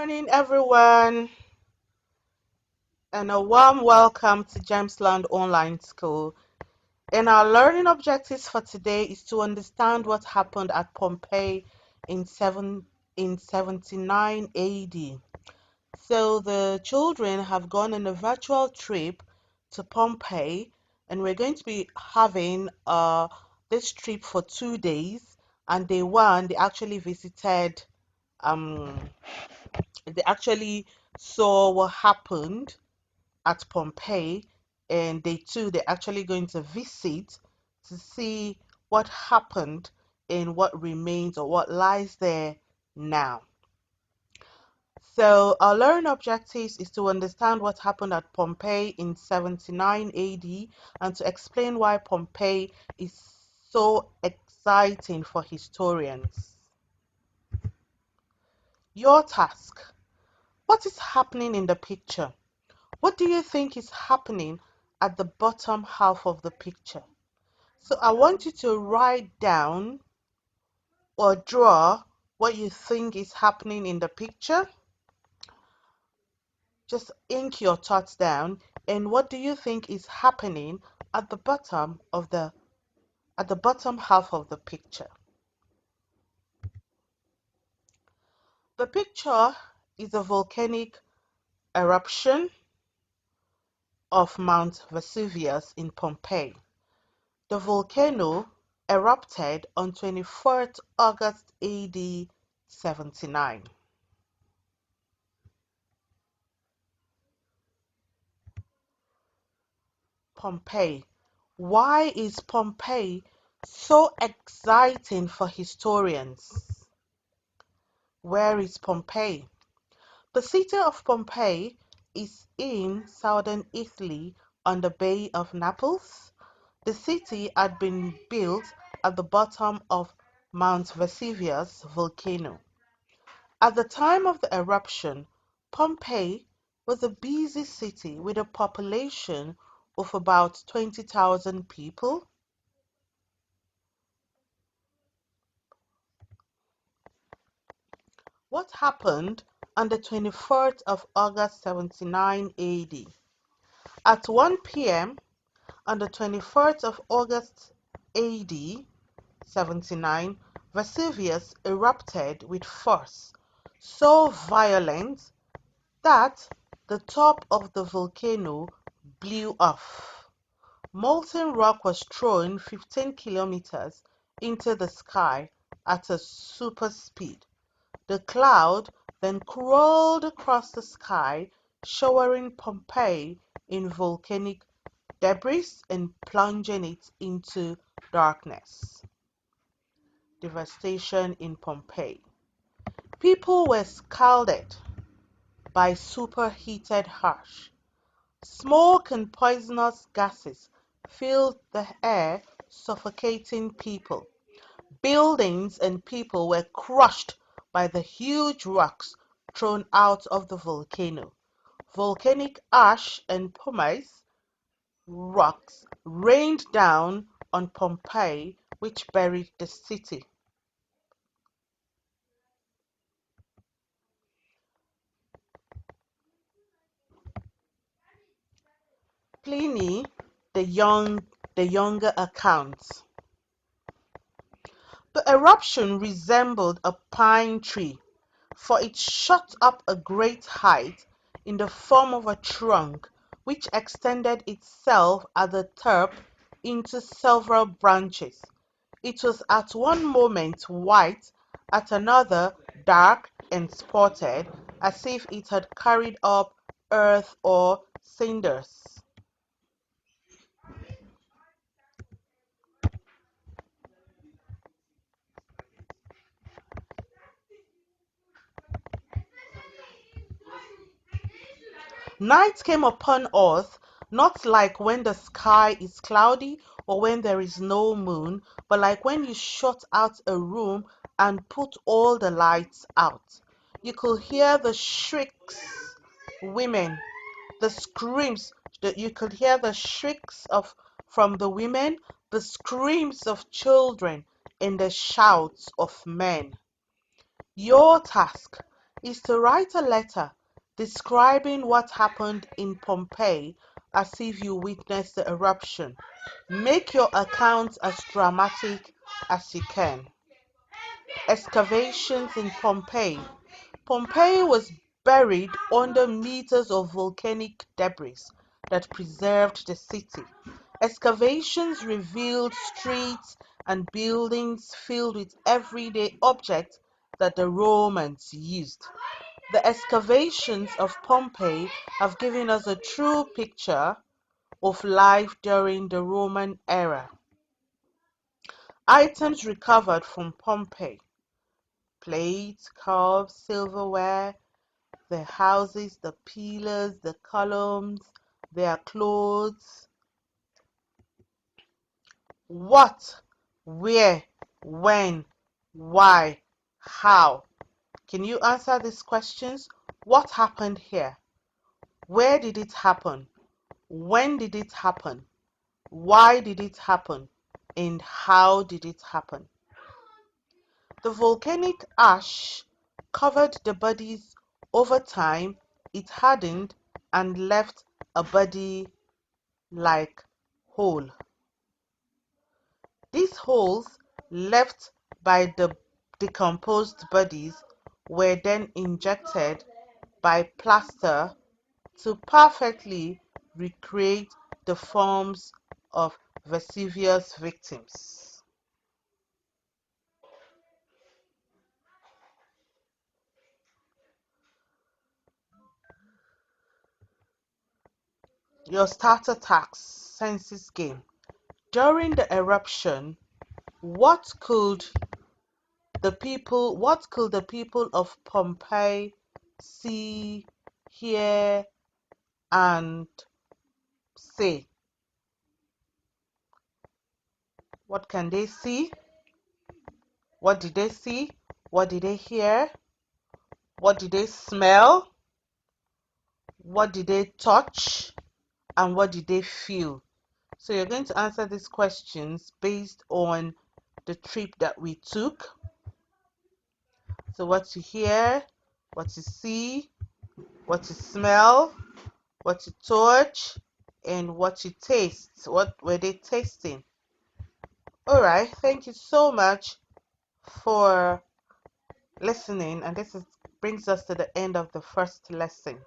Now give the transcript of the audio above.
Morning, everyone, and a warm welcome to Jamesland Online School. And our learning objectives for today is to understand what happened at Pompeii in 79 AD. So the children have gone on a virtual trip to Pompeii, and we're going to be having this trip for 2 days. And day one, um, they actually saw what happened at Pompeii, and day two, they're actually going to visit to see what happened and what remains or what lies there now. So, our learning objectives is to understand what happened at Pompeii in 79 AD and to explain why Pompeii is so exciting for historians. Your task: what is happening in the picture? What do you think is happening at the bottom half of the picture? So I want you to write down or draw what you think is happening in the picture. Just ink your thoughts down, and what do you think is happening at the bottom half of the picture? The picture is a volcanic eruption of Mount Vesuvius in Pompeii. The volcano erupted on 24th August AD 79. Pompeii. Why is Pompeii so exciting for historians? Where is Pompeii? The city of Pompeii is in southern Italy on the Bay of Naples. The city had been built at the bottom of Mount Vesuvius volcano. At the time of the eruption, Pompeii was a busy city with a population of about 20,000 people. What happened on the 24th of August 79 AD? At 1 p.m. on the 24th of August AD 79, Vesuvius erupted with force so violent that the top of the volcano blew off. Molten rock was thrown 15 kilometers into the sky at a super speed. The cloud then crawled across the sky, showering Pompeii in volcanic debris and plunging it into darkness. Devastation in Pompeii. People were scalded by superheated ash. Smoke and poisonous gases filled the air, suffocating people. Buildings and people were crushed by the huge rocks thrown out of the volcano. Volcanic ash and pumice rocks rained down on Pompeii, which buried the city. Pliny the Younger accounts. The eruption resembled a pine tree, for it shot up a great height in the form of a trunk which extended itself at the top into several branches. It was at one moment white, at another dark and spotted, as if it had carried up earth or cinders. Night came upon earth, not like when the sky is cloudy or when there is no moon, but like when you shut out a room and put all the lights out. You could hear the shrieks, women, the screams, you could hear the shrieks of from the women, the screams of children, and the shouts of men. Your task: is to write a letter describing what happened in Pompeii as if you witnessed the eruption. Make your account as dramatic as you can. Excavations in Pompeii. Pompeii was buried under meters of volcanic debris that preserved the city. Excavations revealed streets and buildings filled with everyday objects that the Romans used. The excavations of Pompeii have given us a true picture of life during the Roman era. Items recovered from Pompeii: plates, cups, silverware, the houses, the pillars, the columns, their clothes. What, where, when, why, how? Can you answer these questions? What happened here? Where did it happen? When did it happen? Why did it happen? And how did it happen? The volcanic ash covered the bodies. Over time, it hardened and left a body-like hole. These holes, left by the decomposed bodies, were then injected by plaster to perfectly recreate the forms of Vesuvius victims. Your starter tax census game. During the eruption, what could the people of Pompeii see, hear, and say? What can they see? What did they see? What did they hear? What did they smell? What did they touch? And what did they feel? So you're going to answer these questions based on the trip that we took. So what you hear, what you see, what you smell, what you touch, and what you taste. What were they tasting? Alright, thank you so much for listening, and brings us to the end of the first lesson.